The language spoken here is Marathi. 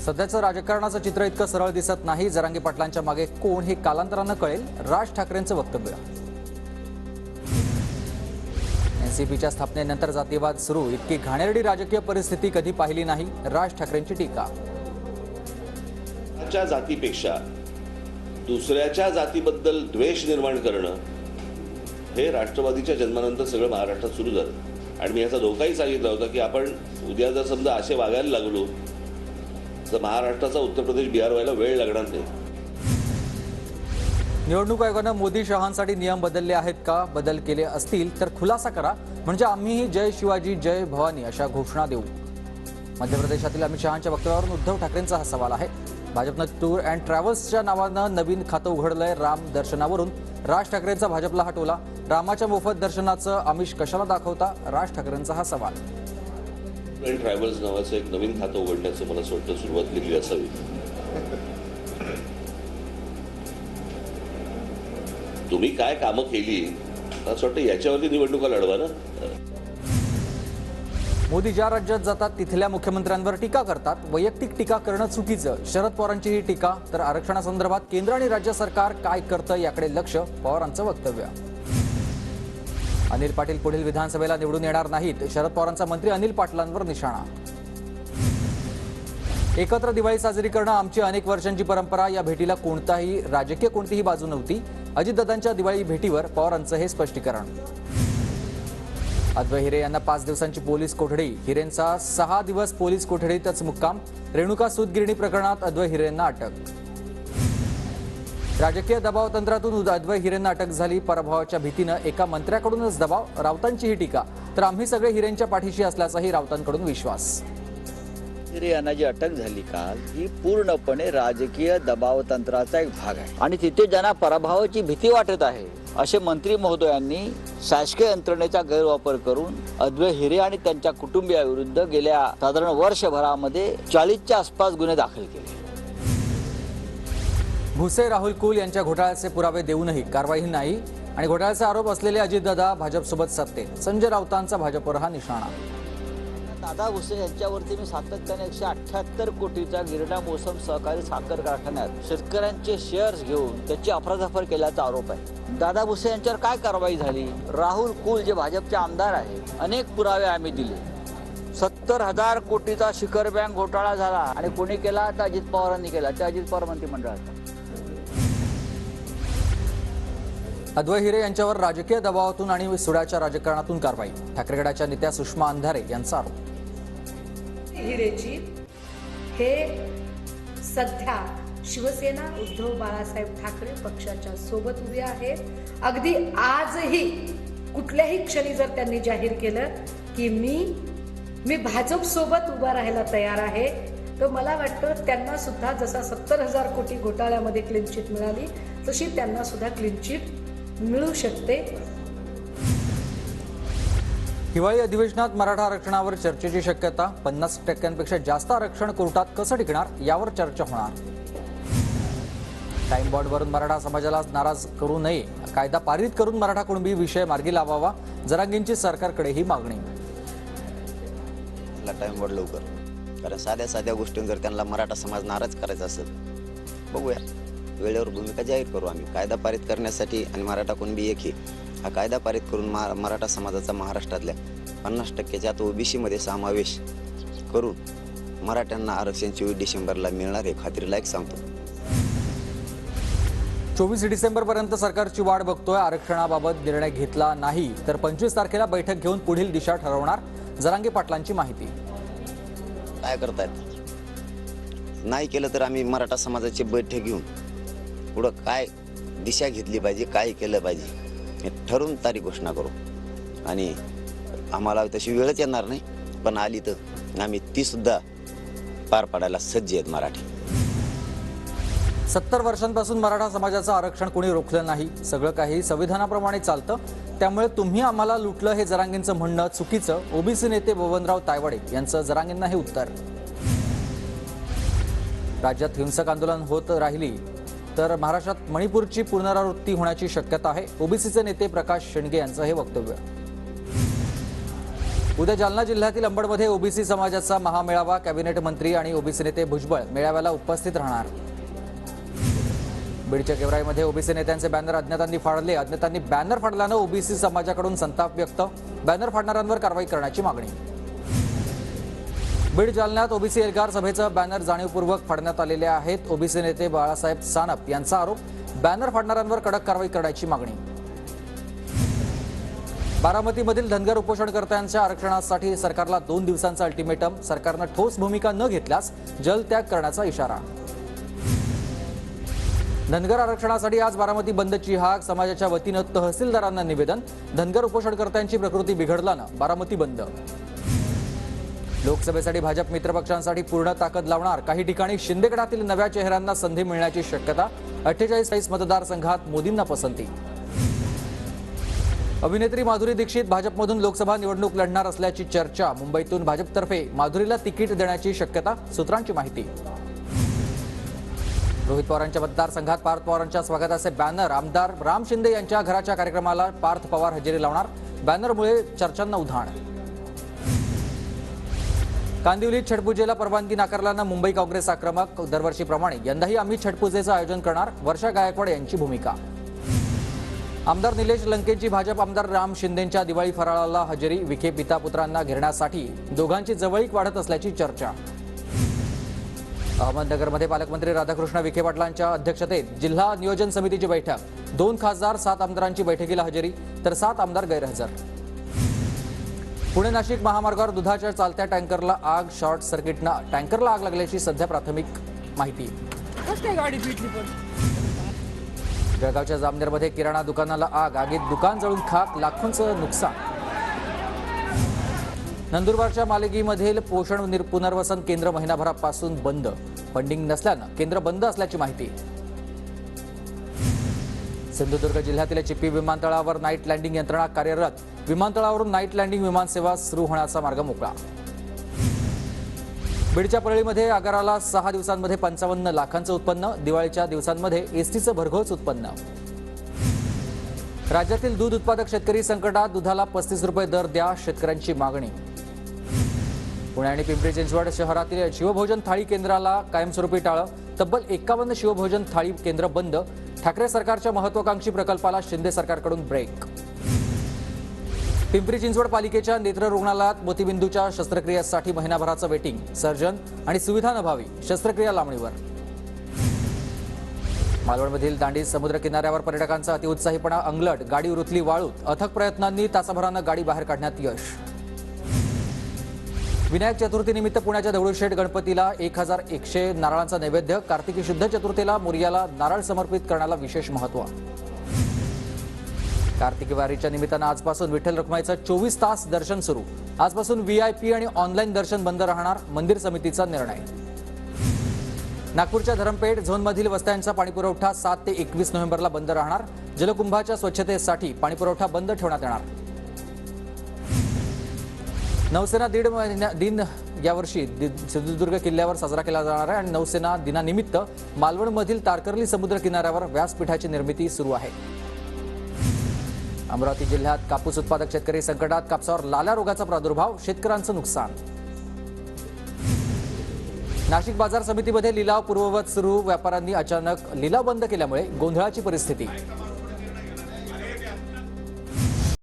सध्याचं राजकारणाचं चित्र इतकं सरळ दिसत नाही। जरांगे पाटलांच्या मागे कोण हे कालांतरानं कळेल। राज ठाकरेंचं वक्तव्य। एनसीपीच्या स्थापनेनंतर जातीयवाद सुरू, इतकी घाणेरडी राजकीय परिस्थिती कधी पाहिली नाही। राज ठाकरेंची टीका। च्या जातीपेक्षा दुसऱ्याच्या जातीबद्दल द्वेष निर्माण करणं हे राष्ट्रवादीच्या जन्मानंतर सगळं महाराष्ट्रात सुरू झालं। आणि मी याचा धोकाही सांगितला होता की आपण उद्या जर समजा असे वागायला लागलो तर महाराष्ट्राचा उत्तर प्रदेश बिहार व्हायला वेळ लागणार नाही। निवडणूक आयोगानं मोदी शहांसाठी नियम बदलले आहेत का? बदल केले असतील तर खुलासा करा, म्हणजे आम्हीही जय शिवाजी जय भवानी अशा घोषणा देऊ। मध्य प्रदेशातील अमित शहांच्या वक्तव्यावरून उद्धव ठाकरेंचा हा सवाल आहे। भाजपनं टूर अँड ट्रॅव्हल्सच्या नावानं नवीन खातं उघडलंय। राम दर्शनावरून राज ठाकरेंचा भाजपला हा टोला। रामाच्या मोफत दर्शनाचं आमिष कशाला दाखवता? राज ठाकरेंचा हा सवाल। टूर अँड ट्रॅव्हल्स नावाचं एक नवीन खातं उघडण्याचं मला असं वाटतं सुरुवात केली असावी। तुम्ही काय कामं केली असं वाटतं याच्यावरती निवडणुका लढवा ना। मोदी ज्या राज्यात जातात तिथल्या मुख्यमंत्र्यांवर टीका करतात। वैयक्तिक टीका करणं चुकीचं, शरद पवारांची ही टीका। तर आरक्षणासंदर्भात केंद्र आणि राज्य सरकार काय करतं याकडे लक्ष, पवारांचं वक्तव्य। अनिल पाटील पुढील विधानसभेला निवडून येणार नाहीत, शरद पवारांचा मंत्री अनिल पाटलांवर निशाणा। एकत्र दिवाळी साजरी करणं आमची अनेक वर्षांची परंपरा, या भेटीला कोणतीही बाजू नव्हती। अजितदादांच्या दिवाळी भेटीवर पवारांचं हे स्पष्टीकरण। अद्वै हिरे यांना 5 दिवसांची पोलीस कोठडी, हिरेंचा 6 दिवस पोलीस कोठडीतच मुक्काम। रेणुका सूतगिरणी प्रकरणात अद्वै हिरेंना अटक। राजकीय दबाव तंत्रातून अद्वै हिरेंना अटक झाली, पराभवाच्या भीतीनं एका मंत्र्याकडूनच दबाव। राऊतांची ही टीका। तर आम्ही सगळे हिरेंच्या पाठीशी असल्याचाही राऊतांकडून विश्वास। हिरे यांना जी अटक झाली काल, ही पूर्णपणे राजकीय दबाव तंत्राचा एक भाग आहे आणि तिथे ज्यांना पराभवाची भीती वाटत आहे असे मंत्री महोदयांनी शासकीय यंत्रणेचा गैरवापर करून अद्वै हिरे आणि त्यांच्या कुटुंबियाविरुद्ध गेल्या साधारण वर्षभरामध्ये 40च्या आसपास गुन्हे दाखल केले। भुसे राहुल कुल यांच्या घोटाळ्याचे पुरावे देऊनही कारवाई नाही आणि घोटाळ्याचे आरोप असलेले अजितदादा भाजपसोबत सत्तेत। संजय राऊतांचा भाजपवर हा निशाणा। दादा भुसे यांच्यावरती मी सातत्याने 178 कोटीचा गिरणा मोसम सहकारी साखर कारखान्यात शेतकऱ्यांचे शेअर्स घेऊन त्याची अफरातफर केल्याचा आरोप आहे। दादा भुसे यांच्यावर काय कारवाई झाली? राहुल कुल जे भाजपचे आमदार आहेत, अनेक पुरावे आम्ही दिले। 70,000 कोटीचा शिखर बँक घोटाळा झाला आणि कोणी केला? तर अजित पवारांनी केला, ते अजित पवार मंत्रिमंडळात। अद्वै हिरे यांच्यावर राजकीय दबावातून आणि सुडाच्या राजकारणातून कारवाई। ठाकरे गटाच्या नेत्या सुषमा अंधारे यांचा आरोप। हिरेची हे सध्या शिवसेना उद्धव बाळासाहेब ठाकरे पक्षाच्या सोबत उभे आहेत। अगदी आजही कुठल्याही क्षणी जर त्यांनी जाहीर केलं की मी भाजप सोबत उभा राहायला तयार आहे, तर मला वाटतं त्यांना सुद्धा जसा 70,000 कोटी घोटाळ्यामध्ये क्लीन चिट मिळाली तशी त्यांना सुद्धा क्लीन चिट मिळू शकते। हिवाळी अधिवेशनात मराठा आरक्षणावर चर्चेची शक्यता। 50% जास्त आरक्षण कोर्टात कसं टिकणार यावर चर्चा होणार। टाइम बॉर्डवरून मराठा समाजाला नाराज करू नये, कायदा पारित करून मराठा कुणबी विषय मार्गी लावावा। जरांगेंची सरकारकडे ही मागणी। टाइम बॉर्ड लवकर, कारण साध्या गोष्टींवर जर त्यांना मराठा समाज नाराज करायचा असेल, बघूया वेळेवर भूमिका जाहीर करू आम्ही। कायदा पारित करण्यासाठी आणि मराठा कुणबी एक हा कायदा पारित करून मराठा समाजाचा महाराष्ट्रातल्या 50%च्या आत ओबीसीमध्ये समावेश करून मराठ्यांना आरक्षण 24 डिसेंबरला मिळणार हे खात्रीलायक सांगतो। 24 डिसेंबरपर्यंत सरकारची वाट बघतोय। आरक्षणाबाबत निर्णय घेतला नाही तर 25 तारखेला बैठक घेऊन पुढील दिशा ठरवणार। जरांगे पाटलांची माहिती। काय करतायत? नाही केलं तर आम्ही मराठा समाजाची बैठक घेऊन पुढं काय दिशा घेतली पाहिजे, काय केलं पाहिजे हे ठरवून तारीख घोषणा करू। आणि आम्हाला तशी वेळच येणार नाही, पण आली तर आम्ही ती सुद्धा पार पाडायला सज्ज आहेत मराठी। 70 वर्षांपासून मराठा समाजाचं आरक्षण कोणी रोखलं नाही। सगळं काही संविधानाप्रमाणे चालतं, त्यामुळे तुम्ही आम्हाला लुटलं हे जरांगेंचं म्हणणं चुकीचं। ओबीसी नेते बबनराव तायवाडे यांचं जरांगेंना हे उत्तर। राज्यात हिंसक आंदोलन होत राहिली तर महाराष्ट्रात मणिपूरची पुनरावृत्ती होण्याची शक्यता आहे। ओबीसीचे नेते प्रकाश शेंडगे यांचं हे वक्तव्य। उद्या जालना जिल्ह्यातील अंबडमध्ये ओबीसी समाजाचा महामेळावा. कॅबिनेट मंत्री आणि ओबीसी नेते भुजबळ मेळाव्याला उपस्थित राहणार. बीडच्या गेवराईमध्ये ओबीसी नेत्यांचे बॅनर अज्ञातांनी फाडले. अज्ञातांनी बॅनर फाडल्यानं ओबीसी समाजाकडून संताप व्यक्त. बॅनर फाडणाऱ्यांवर कारवाई करण्याची मागणी. बीड जालन्यात ओबीसी एल्गार सभेचं बॅनर जाणीवपूर्वक फाडण्यात आलेले आहेत. ओबीसी नेते बाळासाहेब सानप यांचा आरोप. बॅनर फाडणाऱ्यांवर कडक कारवाई करण्याची मागणी. बारामतीमधील धनगर उपोषणकर्त्यांच्या आरक्षणासाठी सरकारला 2 दिवसांचा अल्टिमेटम. सरकारनं ठोस भूमिका न घेतल्यास जलत्याग करण्याचा इशारा. धनगर आरक्षणासाठी आज बारामती बंदची हाक. समाजाच्या वतीनं तहसीलदारांना निवेदन. धनगर उपोषणकर्त्यांची प्रकृती बिघडल्यानं बारामती बंद. लोकसभेसाठी भाजप मित्रपक्षांसाठी पूर्ण ताकद लावणार. काही ठिकाणी शिंदेगडातील नव्या चेहऱ्यांना संधी मिळण्याची शक्यता. 48 मतदारसंघात मोदींना पसंती. अभिनेत्री माधुरी दीक्षित भाजपमधून लोकसभा निवडणूक लढणार असल्याची चर्चा. मुंबईतून भाजपतर्फे माधुरीला तिकीट देण्याची शक्यता. सूत्रांची माहिती. रोहित पवारांच्या मतदारसंघात पार्थ पवारांच्या स्वागताचे बॅनर. आमदार राम शिंदे यांच्या घराच्या कार्यक्रमाला पार्थ पवार हजेरी लावणार. बॅनरमुळे चर्चांना उधाण. कांदिवलीत छठपूजेला परवानगी नाकारल्यानं मुंबई काँग्रेस आक्रमक. दरवर्षीप्रमाणे यंदाही आम्ही छठपूजेचं आयोजन करणार. वर्षा गायकवाड यांची भूमिका. आमदार निलेश लंकेंची भाजप आमदार राम शिंदेंच्या दिवाळी फराळाला हजेरी. विखे पिता पुत्रांना घेरण्यासाठी दोघांची जवळीक वाढत असल्याची चर्चा. अहमदनगरमध्ये पालकमंत्री राधाकृष्ण विखे पाटलांच्या अध्यक्षतेत जिल्हा नियोजन समितीची बैठक. 2 खासदार 7 आमदारांची बैठकीला हजेरी तर 7 आमदार गैरहजर. पुणे नाशिक महामार्गावर दुधाच्या चालत्या टँकरला आग. शॉर्ट सर्किटनं टँकरला आग लागल्याची सध्या प्राथमिक माहिती. जळगावच्या जामनेरमध्ये किराणा दुकानाला आग. आगीत दुकान जळून खाक. लाखोंचं नुकसान. नंदुरबारच्या मालगीमधील पोषण पुनर्वसन केंद्र महिनाभरापासून बंद. फंडिंग नसल्यानं केंद्र बंद असल्याची माहिती. सिंधुदुर्ग जिल्ह्यातील चिपी विमानतळावर नाईट लँडिंग यंत्रणा कार्यरत. विमानतळावरून नाईट लँडिंग विमानसेवा सुरू होण्याचा मार्ग मोकळा. बीडच्या परळीमध्ये आगाराला 6 दिवसांमध्ये 55 लाखांचं उत्पन्न. दिवाळीच्या दिवसांमध्ये एसटीचं भरघोस उत्पन्न. राज्यातील दूध उत्पादक शेतकरी संकटात. दुधाला 35 रुपये दर द्या. शेतकऱ्यांची मागणी. पुणे आणि पिंपरी चिंचवड शहरातील शिवभोजन थाळी केंद्राला कायमस्वरूपी टाळं. तब्बल 51 शिवभोजन थाळी केंद्र बंद. ठाकरे सरकारच्या महत्वाकांक्षी प्रकल्पाला शिंदे सरकारकडून ब्रेक. पिंपरी चिंचवड पालिकेच्या नेत्र रुग्णालयात मोतीबिंदूच्या शस्त्रक्रियेसाठी महिनाभराचं वेटिंग. सर्जन आणि सुविधांअभावी शस्त्रक्रिया लांबणीवर. मालवणमधील दांडी समुद्र किनाऱ्यावर पर्यटकांचा अतिउत्साहीपणा. अंगलट. गाडी उरुतली वाळूत. अथक प्रयत्नांनी तासाभरानं गाडी बाहेर काढण्यात यश. विनायक चतुर्थीनिमित्त पुण्याच्या दगडूशेठ गणपतीला 1100 नारळांचा नैवेद्य. कार्तिकी शुद्ध चतुर्थीला मोरयाला नारळ समर्पित करण्याला विशेष महत्त्व. कार्तिकी वारीच्या निमित्तानं आजपासून विठ्ठल रखुमाईचं 24 तास दर्शन सुरू. आजपासून VIP आणि ऑनलाईन दर्शन बंद राहणार. मंदिर समितीचा निर्णय. नागपूरच्या धरमपेठ झोनमधील वस्त्यांचा पाणीपुरवठा 7 ते 21 नोव्हेंबरला बंद राहणार. जलकुंभाच्या स्वच्छतेसाठी पाणीपुरवठा बंद ठेवण्यात येणार. नौसेना दिन यावर्षी सिंधुदुर्ग किल्ल्यावर साजरा केला जाणार आहे आणि नौसेना दिनानिमित्त मालवणमधील तारकर्ली समुद्र किनाऱ्यावर व्यासपीठाची निर्मिती सुरू आहे. अमरावती जिल्ह्यात कापूस उत्पादक शेतकरी संकटात. कापसावर लाल्या रोगाचा प्रादुर्भाव. शेतकऱ्यांचं नुकसान. नाशिक बाजार समितीमध्ये लिलाव पूर्ववत सुरू. व्यापाऱ्यांनी अचानक लिलाव बंद केल्यामुळे गोंधळाची परिस्थिती.